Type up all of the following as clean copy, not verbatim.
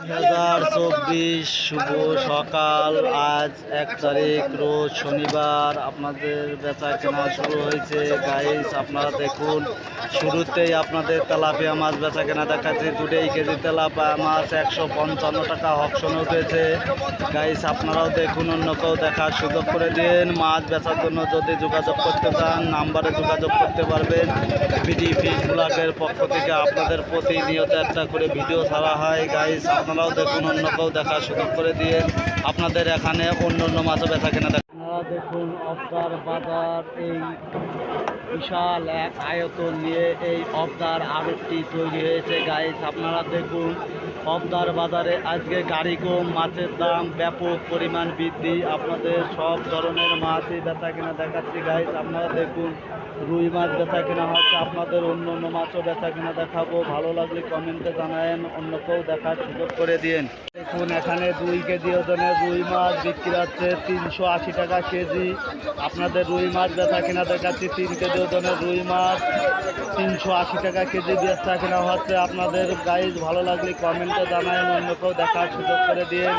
2024 শুভ সকাল। আজ 1 তারিখ, রোজ শনিবার। আপনাদের বেচা কেনা শুরু হয়েছে গাইস। আপনারা দেখুন, শুরুতেই আপনাদের তেলাপিয়া মাছ বেচা কেনা দেখাচ্ছে। 2 কেজি তেলাপিয়া মাছ 155 টাকা অকশনে উঠেছে গাইস। আপনারাও দেখুন, অন্য কেউ দেখার সুযোগ করে দিন। মাছ বেচার জন্য যদি যোগাযোগ করতে চান, নাম্বারে যোগাযোগ করতে পারবেন। বিডি ফিশ ব্লগের পক্ষ থেকে আপনাদের প্রতিনিয়ত একটা করে ভিডিও ছাড়া হয় গাইস। আপনারাও দেখুন, অন্য কেউ দেখার সুযোগ করে দিয়ে আপনাদের এখানে অন্য অন্য মাছও বেচা কেনা দেখেন। আপনারা দেখুন, অবদার বাজার এই বিশাল এক আয়তন নিয়ে এই অবদার আড়তটি তৈরি হয়েছে গাইস। আপনারা দেখুন, অবদার বাজারে আজকে গাড়ি কম, মাছের দাম ব্যাপক পরিমাণ বৃদ্ধি। আপনাদের সব ধরনের মাছই বেচা কেনা দেখাচ্ছি গাইস। আপনারা দেখুন, রুই মাছ বেচা কেনা হচ্ছে। আপনাদের অন্য অন্য মাছও বেচা কেনা দেখাবো। ভালো লাগলে কমেন্টে জানায়েন, অন্য কেউ দেখার সুযোগ করে দিন। দেখুন, এখানে 2 কেজি ওজনের রুই মাছ বিক্রি হচ্ছে 380 টাকা কেজি। আপনাদের রুই মাছ বেচা কেনা দেখাচ্ছি। 3 কেজি ওজনের রুই মাছ 380 টাকা কেজি বেচা কেনা হচ্ছে। আপনাদের গাইজ ভালো লাগলে কমেন্টে জানায়েন, অন্য কেউ দেখার সুযোগ করে দিন।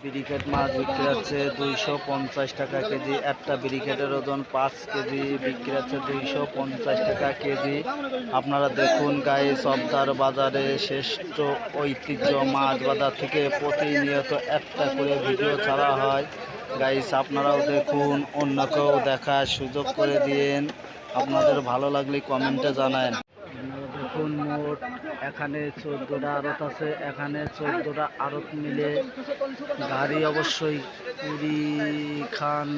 ব্রিকেট মাছ বিক্রি হচ্ছে 250 টাকা কেজি। একটা ব্রিকেটের ওজন 5 কেজি, বিক্রি হচ্ছে 250 টাকা কেজি। আপনারা দেখুন গাইস, অবদার বাজারে শ্রেষ্ঠ ঐতিহ্য মাছ বাজার থেকে প্রতিনিয়ত একটা করে ভিডিও ছাড়া হয় গাইস। আপনারাও দেখুন, অন্য কেউ দেখার সুযোগ করে দিন। আপনাদের ভালো লাগলে কমেন্টে জানান। আপনারা দেখুন, মোট এখানে 14টা আড়ত আছে। এখানে 14টা আড়ত মিলে গাড়ি অবশ্যই 20 খান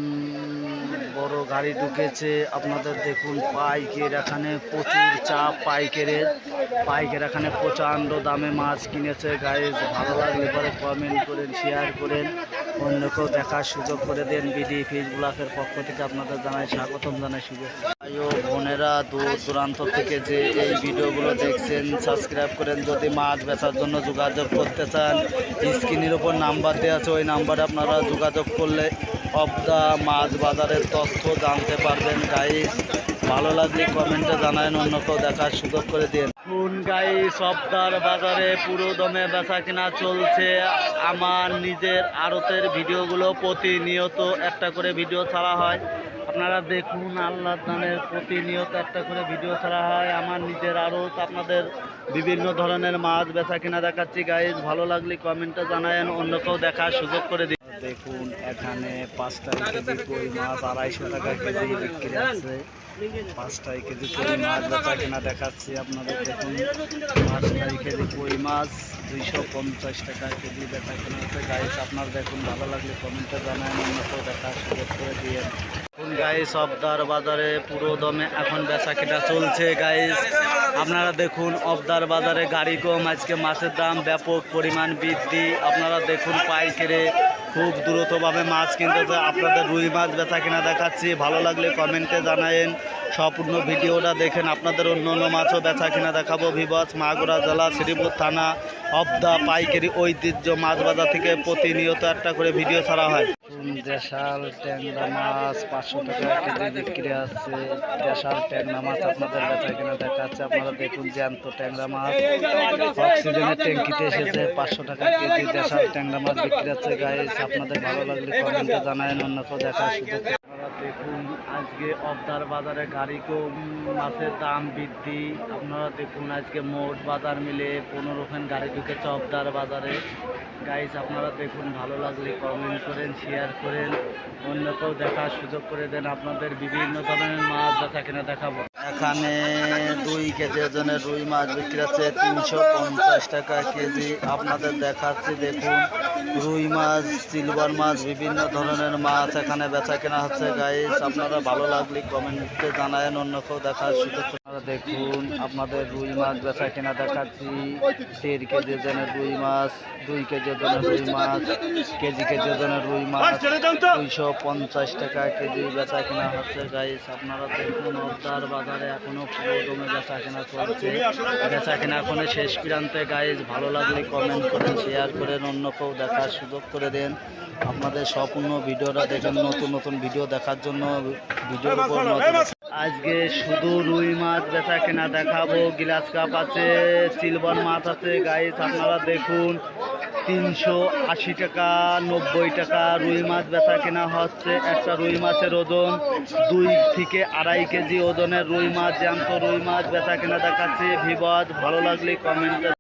বড় গাড়ি ঢুকেছে। আপনাদের দেখুন, পাইকের এখানে প্রচুর চাপ। পাইকের এখানে প্রচণ্ড দামে মাছ কিনেছে গাইজ। ভালো লাগলে পরে কমেন্ট করেন, শেয়ার করেন, অন্য কেউ দেখার সুযোগ করে দেন। বিডি ফিশ ব্লগের পক্ষ থেকে আপনাদের জানাই স্বাগতম, জানাই শুভেচ্ছা। ভাই ও বোনেরা, দূর দূরান্ত থেকে যে এই ভিডিওগুলো দেখছেন, সাবস্ক্রাইব করেন। যদি মাছ বেচার জন্য যোগাযোগ করতে চান, স্ক্রিনের উপর নাম্বার দেওয়া আছে, ওই নাম্বারে আপনারা যোগাযোগ করলে অবদা মাছ বাজারের তথ্য জানতে পারবেন গাইস। ভালো লাগলে কমেন্টে জানান, অন্য কেউ দেখার সুযোগ করে দিন। কোন গাইস, অবদার বাজারে পুরো দমে বেচা কেনা চলছে। আমার নিজের আড়তের ভিডিওগুলো প্রতিনিয়ত একটা করে ভিডিও ছাড়া হয়। আপনারা দেখুন, আল্লাহর দানের প্রতিনিয়ত একটা করে ভিডিও ছাড়া হয়। আমার নিজের আড়ত, আপনাদের বিভিন্ন ধরনের মাছ বেচা কেনা দেখাচ্ছি গাইজ। ভালো লাগলে কমেন্টে জানায়েন, অন্য কেউ দেখার সুযোগ করে দিন। দেখুন, এখানে 5 কেজি কই মাছ 250 টাকা কেজি বিক্রি আছে। 5 কেজি কই মাছ বেচা কেনা দেখাচ্ছি। আপনাদের দেখুন, 5 কেজি কই মাছ 250 টাকা কেজি বেচা কেনা হচ্ছে গাইজ। আপনারা দেখুন, ভালো লাগলে কমেন্টে জানান, অন্য কেউ দেখার সুযোগ করে দিয়ে। গাইস, অবদার বাজারে পুরো দমে এখন বেচা কেনা চলছে গাইস। আপনারা দেখুন, অবদার বাজারে গাড়ি কম, আজকে মাছের দাম ব্যাপক পরিমাণ বৃদ্ধি। আপনারা দেখুন, পাইকারে খুব দ্রুতভাবে মাছ কিনতেছে। আপনাদের রুই মাছ বেচা কেনা দেখাচ্ছি। ভালো লাগলে কমেন্টে জানায়েন, সম্পূর্ণ ভিডিওটা দেখেন। আপনাদের অন্য অন্য মাছও বেচা কেনা দেখাবো। ভিবস, মাগুরা জেলা, শ্রীপুর থানা, অবদা পাইকারি ঐতিহ্য মাছ বাজার থেকে প্রতিনিয়ত একটা করে ভিডিও ছাড়া হয়। দেশাল ট্যাংরা মাছ 500 টাকা কেজি বিক্রি আছে। দেশাল ট্যাংরা মাছ আপনাদের বেচা কেনা দেখাচ্ছে। আপনারা দেখুন, জ্যান্ত ট্যাংরা মাছ অক্সিজেনের ট্যাঙ্কিতে এসেছে। 500 টাকা কেজি দেশাল ট্যাংরা মাছ বিক্রি আছে গাইস। আপনাদের ভালো লাগলে কমেন্টে জানায়েন, অন্য কেউ দেখার সুযোগ। আপনারা দেখুন, আজকে অবদার বাজারে গাড়ি কম, মাছের দাম বৃদ্ধি। আপনারা দেখুন, আজকে মোট বাজার মিলে 15 খান গাড়ি ঢুকেছে অবদার বাজারে গাইস। আপনারা দেখুন, ভালো লাগলে কমেন্ট করেন, শেয়ার করেন, অন্য কেউ দেখার সুযোগ করে দেন। আপনাদের বিভিন্ন ধরনের মাছ বেচা কিনা দেখাবো। এখানে 2 কেজি ওজনের রুই মাছ বিক্রি হচ্ছে 350 টাকা কেজি। আপনাদের দেখাচ্ছি, দেখুন, রুই মাছ, সিলভার মাছ, বিভিন্ন ধরনের মাছ এখানে বেচা কেনা হচ্ছে গাইস। আপনারা ভালো লাগলে কমেন্টে জানায়েন, অন্য কেউ দেখার সুযোগ। আপনারা দেখুন, আপনাদের রুই মাছ বেচা কেনা দেখাচ্ছি। 1.5 কেজি ওজনের রুই মাছ, 2 কেজি ওজনের রুই মাছ, কেজি ওজনের রুই মাছ 250 টাকা কেজি বেচা কেনা হচ্ছে গাইস। আপনারা দেখুন, অবদার বাজারে এখনো পুরো দমে বেচা কেনা চলছে। বেচা কেনা এখনো শেষ প্রান্তে গাইস। ভালো লাগলে কমেন্ট করেন, শেয়ার করেন, অন্য কেউ দেখার সুযোগ করে দেন। আপনাদের সম্পূর্ণ ভিডিওটা দেখেন। নতুন নতুন ভিডিও দেখার জন্য ভিডিওর উপর আজকে শুধু রুই মাছ বেচা কেনা দেখাবো। গ্লাস কাপ আছে, সিলভার মাছ আছে গাইস, আপনারা দেখুন 380 টাকা 90 টাকা রুই মাছ বেচা কেনা হচ্ছে। একটা রুই মাছের ওজন 2 থেকে 2.5 কেজি ওজনের রুই মাছ, জ্যান্ত রুই মাছ বেচা কেনা দেখাচ্ছে। ভিউয়ার্স ভালো লাগলে কমেন্টে